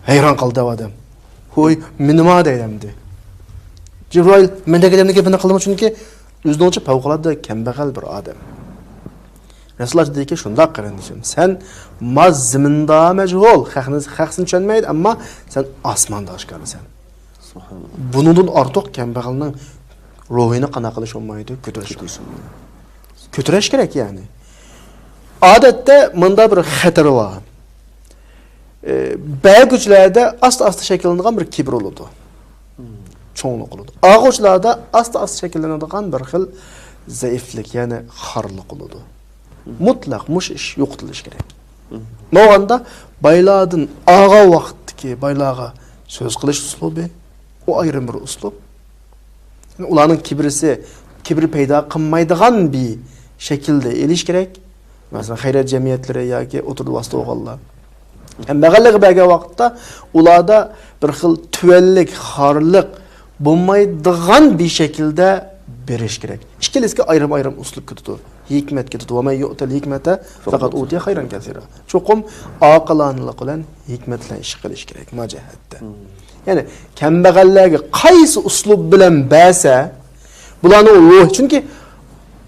hayron qoldi odam. Ho'y, men nima deyamdi? Jibril mendagi odamni gapini qildim chunki o'zining favqulodda kambag'al bir odam. Rasululloh dediki, shunday qarandishim. Sen maz ziminda majhul, haqsini tushunmaydi, ammo sen osmonda oshkarasan. Subhanalloh. Bundan ortiq kambag'alning ruhini qana qilish olmaydi, ko'tarish kerak yani. Odatda bunda bir xatar bor. Ba'zilarda asta-asta shakllanadigan bir kibr bo'ladi. Cho'nglik bo'ladi. Og'uchlarda asta-asta shakllanadigan bir xil zaiflik, ya'ni xorlik bo'ladi. Mutlaq ish yo'qotilish kerak. No'g'anda baylardan og'a vaqtdagi baylarga so'z qilish uslubi, u ayrim bir uslub. Ularning kibri paydo qilmaydigan bir shaklda elish kerak. Masalan, xayriya jamiyatlari yoki o'tirib vosita o'g'illar. Kambag'allik bergan vaqtda ularda bir xil tuvallik, xorlik bo'lmaydigan bir shaklda berish kerak. Ikkilisiga ayrim uslub ketadi. Hikmat ketadi. Va may yu'tal hikmata faqat utiya xayran kasira. Cho'qim oqilonlik bilan hikmat bilan ish qilish kerak majahatda. Ya'ni kambag'allarga qaysi uslub bilan bersa, bularning ruhi, chunki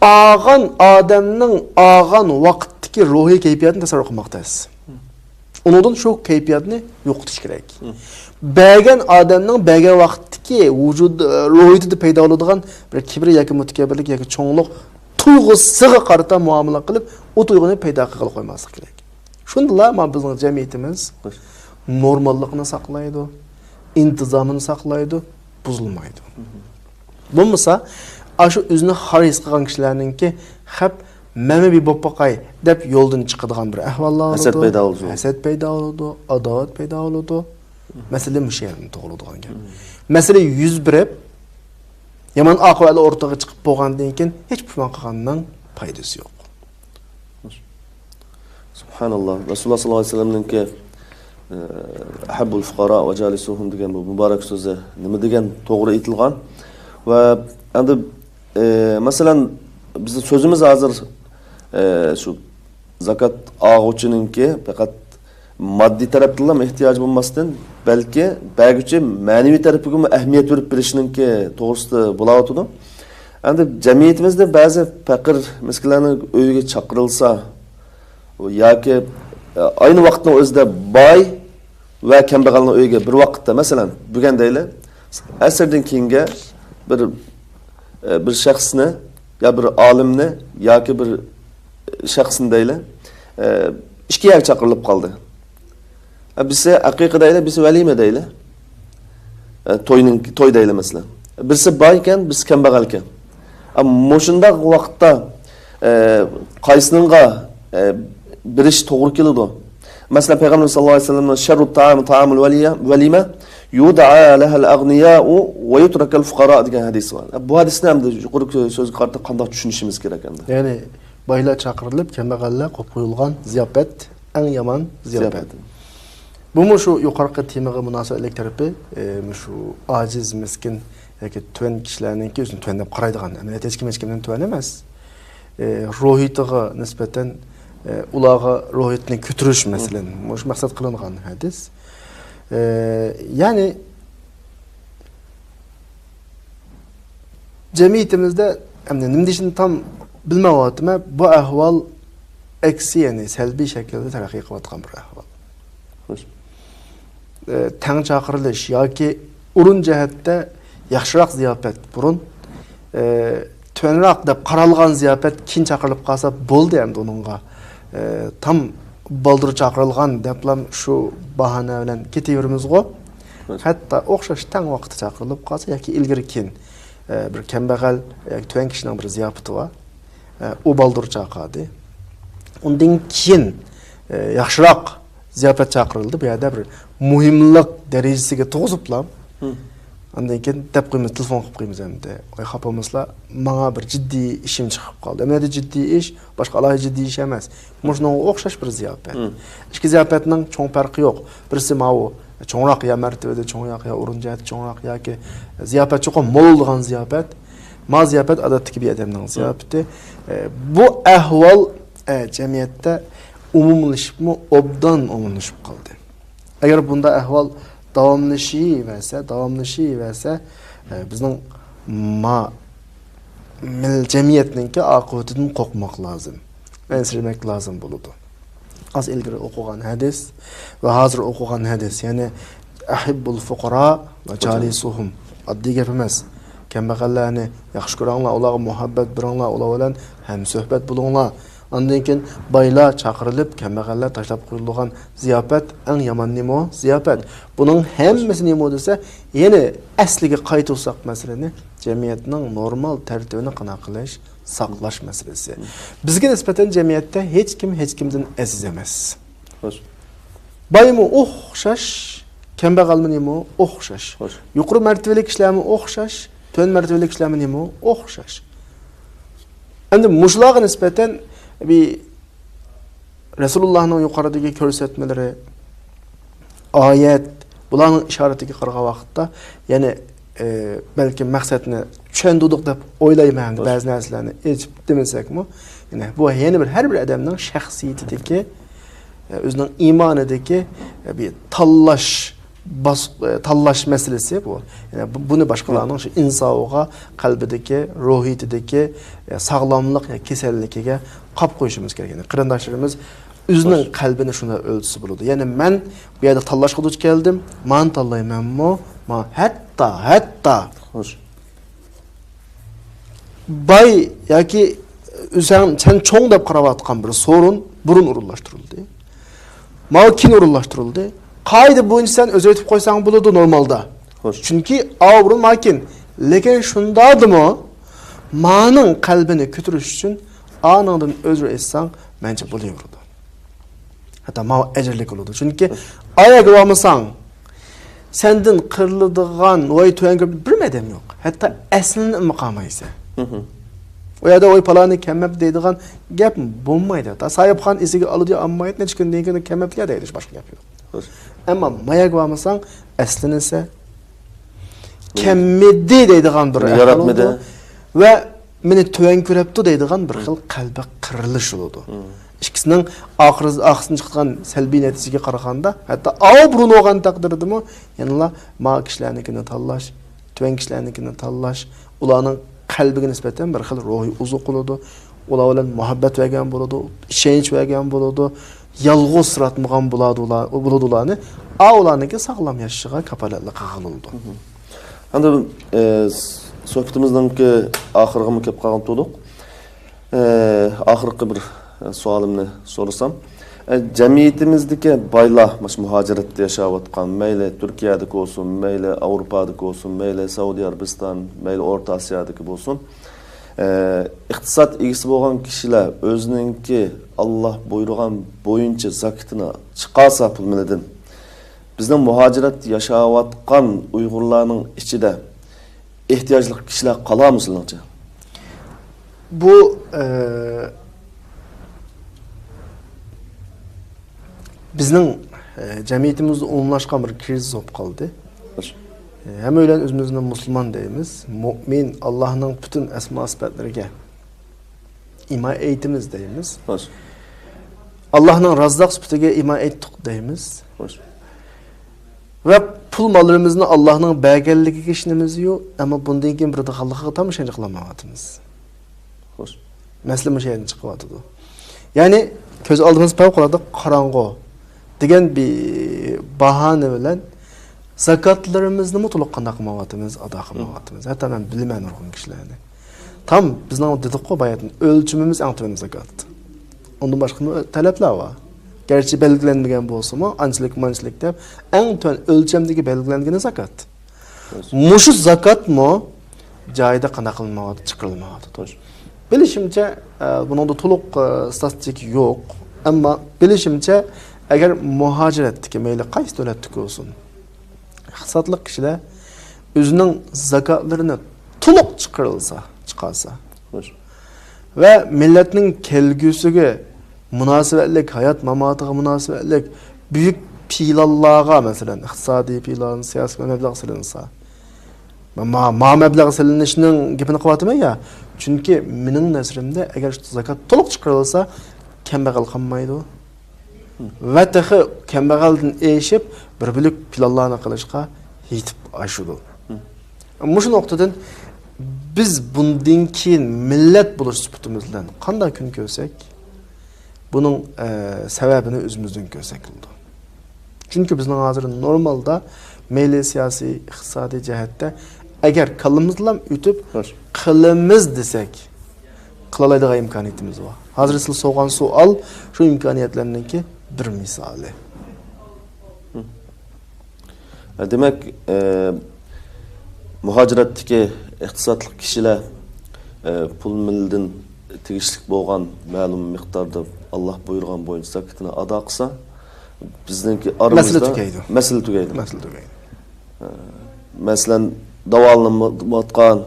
ağan adamning ağan vaqtdagi ruhiy kayfiyatini tasavvur qilmoqdasiz. Undan shu kayfiyatni yo'qotish kerak. Bergan odamning bergan vaqtdagi vujud ruhiyatida paydo bo'ladigan bir kibr yoki mutakabbirlik yoki cho'nglik tuyg'usiga qarata muomala qilib, u tuyg'uni paydo qilib qo'ymaslik kerak. Shundalar bizning jamiyatimiz normallikni saqlaydi, intizomini saqlaydi, buzilmaydi. Bo'lmasa Aşı özünü xaris qilgan kishilarningki hab mana bir bo'lib qo'y deb yo'ldan chiqadigan bir ahvollar bo'ladi. Hasad paydo bo'ladi, adovat paydo bo'ladi. Masala mushalarni to'g'riladigan gap. Masala yuz berib, yomon oqibatlar o'rtaga chiqib bo'lgandan keyin hech pushman qilganning foydasi yo'q. Subhanalloh. Rasululloh sollallohu alayhi vasallamningki ahabbul fuqara va jalisuhum degan bu muborak so'zi nima degan to'g'ri aytilgan va endi masalan bizning so'zimiz hozir shu zakat og'uchininki faqat moddiy tarafdan ham ehtiyoj bo'lmasdan, balki berguchi ma'naviy tarafiga ham ahamiyat berib berishiningki to'g'risida bo'layotdi. Endi jamiyatimizda ba'zi faqir miskinlarni uyiga chaqirilsa yoki ayni vaqtning o'zida boy va kambag'alning uyiga bir vaqtda, masalan, bugun deylik, asrdan keyingi bir shaxsni ya bir olimni yoki bir shaxsni deylik, ishga yak chaqirilib qoldi. Birisi aqiqa deylik, birisi valima deylik. To'y deylik masalan. Birisi boy ekan, birisi kambag'al ekan. Ammo shundaq vaqtda qaysininga bir ish to'g'ri keladi. Masalan, Payg'ambar sollallohu alayhi vasallamning sharru ta'amul valima yud'a laha al-aghniya'u wa yutraka al-fuqara degan hadis bor. Bu hadisni ham yuqori so'zga qarata qanday tushunishimiz kerak endi? Ya'ni boylar chaqirilib, kambag'allar qo'yib qo'yilgan ziyofat eng yomon ziyofat. Bu shu yuqorqi temaga munosabatlik tarafi, shu ojiz, miskin yoki tuvan kishilarningki o'zini tuvan deb qaraydigan. Amaliyotda hech kimdan tuvan emas. Ruhiyatiga nisbatan ularga ruhiyatni ko'tarish masalan, shu maqsad qilingan hadis. Ya'ni jamiyatimizda nima deyishni tam bilmayapman, bu ahvol aksi, ya'ni salbiy shaklda taraqqiy qilayotgan bir ahvol. Tang chaqirilish yoki urun jihatda yaxshiroq ziyofat burun tuvanroq deb qaralgan ziyofat keyin chaqirilib qolsa bo'ldi endi uningga tam baldır chaqirilgan deblam shu bahona bilan ketaveramiz-ku. Hatto o'xshash tang vaqtda chaqirilib qolsa yoki ilgari keyin bir kambag'al yoki tuvan kishining bir ziyofati bor. U baldır chaqirdi. Undan keyin yaxshiroq ziyofat chaqirildi. Bu yerda bir muhimlik darajasiga to'g'iziblam. Ondan keyin deb qo'yamiz, telefon qilib qo'yamiz endi. Oy xapamizlar, menga bir jiddiy ishim chiqib qoldi. Endi jiddiy ish, boshqa alohida jiddiy ish emas. Shunga o'xshash bir ziyofat. Ikki ziyofatning cho'ng farqi yo'q. Birisi ma'u cho'ngroq ya martabada cho'ngroq ya urinjat cho'ngroq yoki ziyofat cho'qim mo'ldigan ziyofat. Ma ziyofat odatdagi bir odamning ziyofati. Bu ahvol jamiyatda umumlashibmi, obdan umumlashib qoldi. Agar bunda ahvol davomlashaversa, bizning jamiyatninki oqibatidan qo'rqmoq lozim. Ensirmak lozim bo'ladi. Az ilgari o'qigan hadis va hozir o'qigan hadis, ya'ni ahibbul fuqara va jalisuhum. Oddiy gap emas. Kambag'allarni yaxshi ko'ringlar, ularga muhabbat beringlar, ular bilan ham suhbat bo'linglar. Ondan keyin boylar chaqirilib, kambag'allar tashlab qo'yilgan ziyofat eng yomon nima? Ziyofat. Buning hammasi nima desa, yana asliga qaytsak masalani, jamiyatning normal tartibini qana qilish, saqlash masalasi. Bizga nisbatan jamiyatda hech kimdan aziz emas. Boymi o'xshash, kambag'almi nima? O'xshash. Yuqori martabali kishilarmi o'xshash, tuvan martabali kishilarmi nima? O'xshash. Endi mushlarga nisbatan bir Resulullah'ın yukarıdaki ko'rsatmalari, ayet, bularning ishoratiga qaragan vaqtda, yani belki maqsadni tushundik deb o'ylayman, ba'zi narsalarni echib demasakmi, yani bu yana bir har bir odamning shaxsiyatidagi, o'zining iymonidagi bir tanlash masalasi bu. Yani bunu boshqalarning shu insoviga, qalbidagi, ruhiyatidagi sog'lomlik yoki kasalligiga qolib qo'yishimiz kerak. Yani qarindoshlarimiz o'zining qalbini shuna o'lchisi bo'ladi. Ya'ni men bu yerda tanlashga duch keldim, men tanlaymanmi? Men hatta boy yoki sen cho'ng deb qarayotgan bir sorun burun urunlashtirildi. Malkin urunlashtirildi. Qayda bo'yicha sen o'zi aytib qo'ysang bo'ladi normalda. Chunki burun makin. Lekin shundadimi? Ma'ning qalbini ko'tarish uchun anandan o'zru etsang, mencha bo'laveradi. Hatta ma ajrlik bo'ladi. Chunki ayaga olmasang, sendan qiriladigan voy to'yanga bir madam yo'q. Hatta aslini maqamaysa. O yerda oy palani kemmep deydigan gap bo'lmaydi. Ta Sayıpxon esiga oladi olmaydi, necha kundan keyin kemmepga deydi, boshqa gap yo'q. Ammo mayak bo'lmasa, aslini esa kemmedi deydigan bir yaratmadi va meni to'yan ko'ribdi deydigan bir xil qalbi qirilish bo'ladi. İkisining oxirisidan chiqqan salbiy natijaga qaraganda, hatto burun olgan taqdirdimi, yana ma kishilarnikini tanlash, to'yan kishilarnikini tanlash, ularning qalbiga nisbatan bir xil ruhiy uzuq bo'ladi. Ular bilan muhabbat vergan bo'ladi, ishonch vergan bo'ladi, yalğız sıratmıgan buladularını ağularınki sağlam yaşışığa kapalatlı qağılıldı. Anda sohbetimizden ki ahırgımı kep qalğan toduq. Ahırqı bir sualımni sorasam. Cemiyetimizdeki baylar, muhaciratda yaşap atqan, meyle Türkiye'deki olsun, meyle Avrupa'daki olsun, meyle Saudi Arabistan, meyle Orta Asya'daki olsun. İqtisat egisi bolgan kişiler özününki Allah buyurgan boyunca zakatını çıkarsa pul mileden bizden muhacirat yaşap atqan Uygurlarning içinde ihtiyaçlı kişiler qalar mısınızca? Bu bizning cemiyetimizde umumlaşkan bir kriz olub qaldı. Hem öyle özümüzden Müslüman deyimiz, mümin Allah'ın bütün esma sıfatlarına iman etimiz deyimiz. Allah'ın Razzaq sıfatıga iman ettik deyimiz. Ve pul mallarımızın Allah'ın belgelligi kişinimiz yok ama bundan keyin bir dıxallıqqa tam şey qılamayatımız. Mesele şeyden çıkıvadı. Yani göz aldığımız fevkalade qarangı degan bir bahane bilen zakatlarımızı mutlak qanday qilmayapmiz, ada qilmayapmiz. Hatta men bilmayman nurg'un kishilarni. Tam bizning dedik-ku bayatın ölçümümüz eng tuvan zakat. Ondan başqa talablar var. Gerçi belgilenmegen bolsa-mı, ançılık mançılık deb eng tuvan ölçemdagi belgilengen zakat. Muşu zakat mı joyida qanday qilmayapti, chiqarilmayapti. Bilishimcha bunun da to'liq statistik yo'q, ammo bilishimcha agar muhojiratdagi mayli qaysi davlatdagi olsun, iqtisodli kishilar o'zining zakatlarini to'liq chiqarsa ve milletning kelgusiga munosabatlik, hayot mamatiga munosabatlik büyük planlarga, masalan, iqtisodiy plan, siyosiy mablag' silinsa, mablag' silinishning gapini qilyapman ya. Çünkü mening nazrimda agar shu zakat to'liq chiqarilsa, kambag'al qolmaydi. Va tahi kambag'aldan eshib bir büyük planlarni qilishga yetib ashudi. Mushu nuqtadan biz bundan keyin millet bo'lish sifatimiz bilan qanday kun ko'rsak, bunun sebebini o'zimizdan ko'rsak bo'ldi. Çünkü bizning hozir normalda meyli siyosiy, iqtisodiy jihatda agar kalımızla ütüp qilimiz desek qilalaydigan imkoniyatimiz var. Hozir siz so'g'an sual shu imkoniyatlarninki bir misali. Demek muhaciratdagi iqtisodli kishilar pul mildan tegishlik bo'lgan ma'lum miqdorda Allah buyurgan bo'yicha zakatini ado qilsa, bizningki aramizda masala tugaydi. Masalan, davolanmayotgan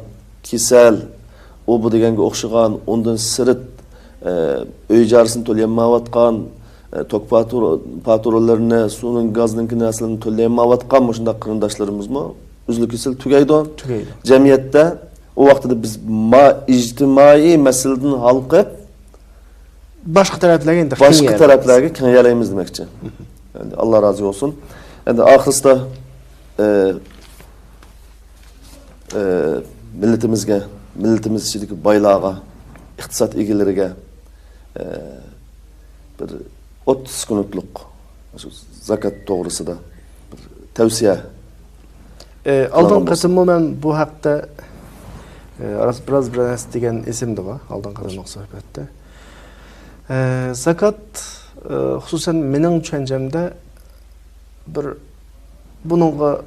kasal, o bu deganga o'xshagan, undan sirt uy ijarasini to'layolmayotgan, tok faturalarini, suvning, gazning narsalarini to'layolmayotgan shunday qarindoshlarimiz-mi? Uzluq kasal tugaydi. Jamiyatda o vaqtida biz ijtimoiy masaladan halqib başka taraflarga kengalaymiz demekçi. Yani Allah razı olsun. Yani ahiriste milletimiz içindeki baylağa, iqtisat egileriga bir 30 günlük zakat doğrusida bir tavsiye. Aldın qismi men bu haqda biraz degan esimde var. Aldın qaranmoq sohbatda. Zakat xususan mening tushunjamda bir bununla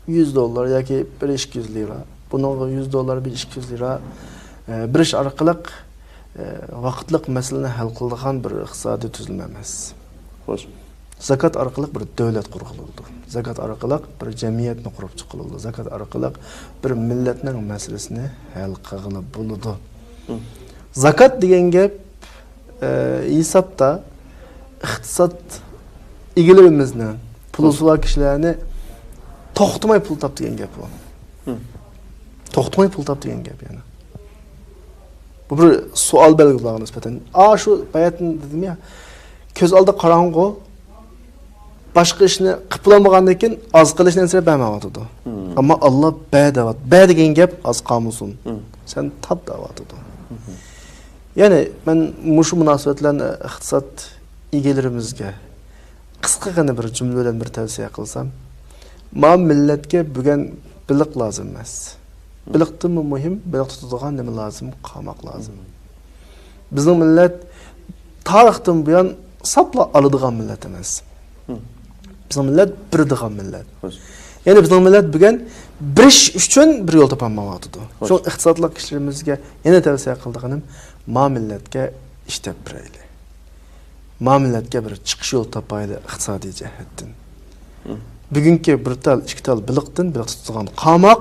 $100 yoki $200, bununla $100, $200 bir ish orqali vaqtliq masalani hal qiladigan bir iqtisodiy tuzilma emas. Zakat orqali bir davlat quruldi. Zakat orqali bir jamiyatni qurib chiqildi. Zakat orqali bir millatning masalasini hal qilib bo'ladi. Zakat degan gap hisobda iqtisod egilarimizni, pulsuvar kishilarni to'xtamay pul topdi degan gap bu. To'xtamay pul topdi degan gap yani. Bu bir savol belgilariga nisbatan. Shu bayatni dedim ya, ko'z oldida qorong'u, boshqa ishni qilolmagandan keyin oz qilish narsani bermayotdi. Ammo Alloh ba'davat, degan gap oz qolmasin. Sen top davatdi. Yani ben muşu münasebetlerle iqtisad egelerimizga qisqagina bir jumla bilan bir tavsiya qilsam, ma millatga bugun biliq lozim emas. Biliqdimi muhim, biliq tutadigan nima lozim, qamoq lozim. Bizning millat tarixdan buyon sapla oladigan millat emas. Bizning millat birdigan millat. Yani bizning millat bugun birish uchun bir yo'l topolmayapti. Shu iqtisodlik kishilarimizga yana tavsiya qildiganim, ma millatga ishlab birayli. Ma millatga bir chiqish yo'l topayli iqtisodiy jihatdan. Bugungi bir tal, ikki tal biliqdan biliq tutgan qamoq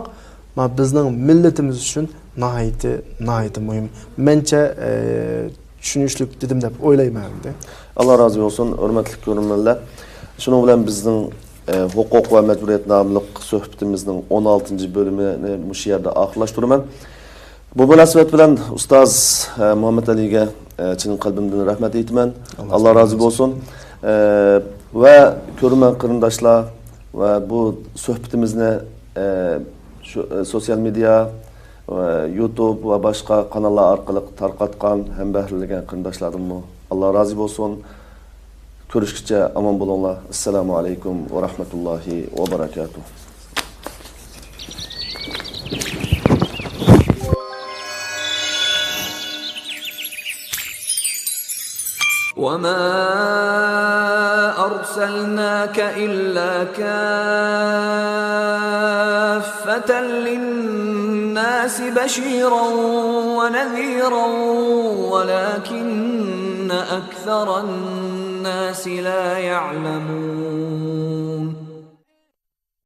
ma bizning millatimiz uchun nihoyat muhim. Mencha tushunishlik dedim deb o'ylayman. Allah razı olsun, hurmatli ko'ruvchilar. Şunun bilan bizning huquq va majburiyat nomli suhbatimizning 16 bölümünü bu yerda oxirlashtiraman. Bu munosabat bilan ustoz Muhammad Aliga chin qalbimdan rahmat aytaman. Allah razı olsun. Va ko'rman qarindoshlar va bu suhbatimizni sosyal medya, YouTube va boshqa kanallar orqali tarqatgan ham bahrilagan qarindoshlarımmo Allah razı olsun. Görüşkice aman bulunlar. Esselamu aleyküm ve rahmetullahi ve berekatuhu. وَمَا أَرْسَلْنَاكَ إِلَّا كَافَّةً لِلنَّاسِ بَشِيرًا وَنَذِيرًا وَلَكِنَّ أَكْثَرَ النَّاسِ لَا يَعْلَمُونَ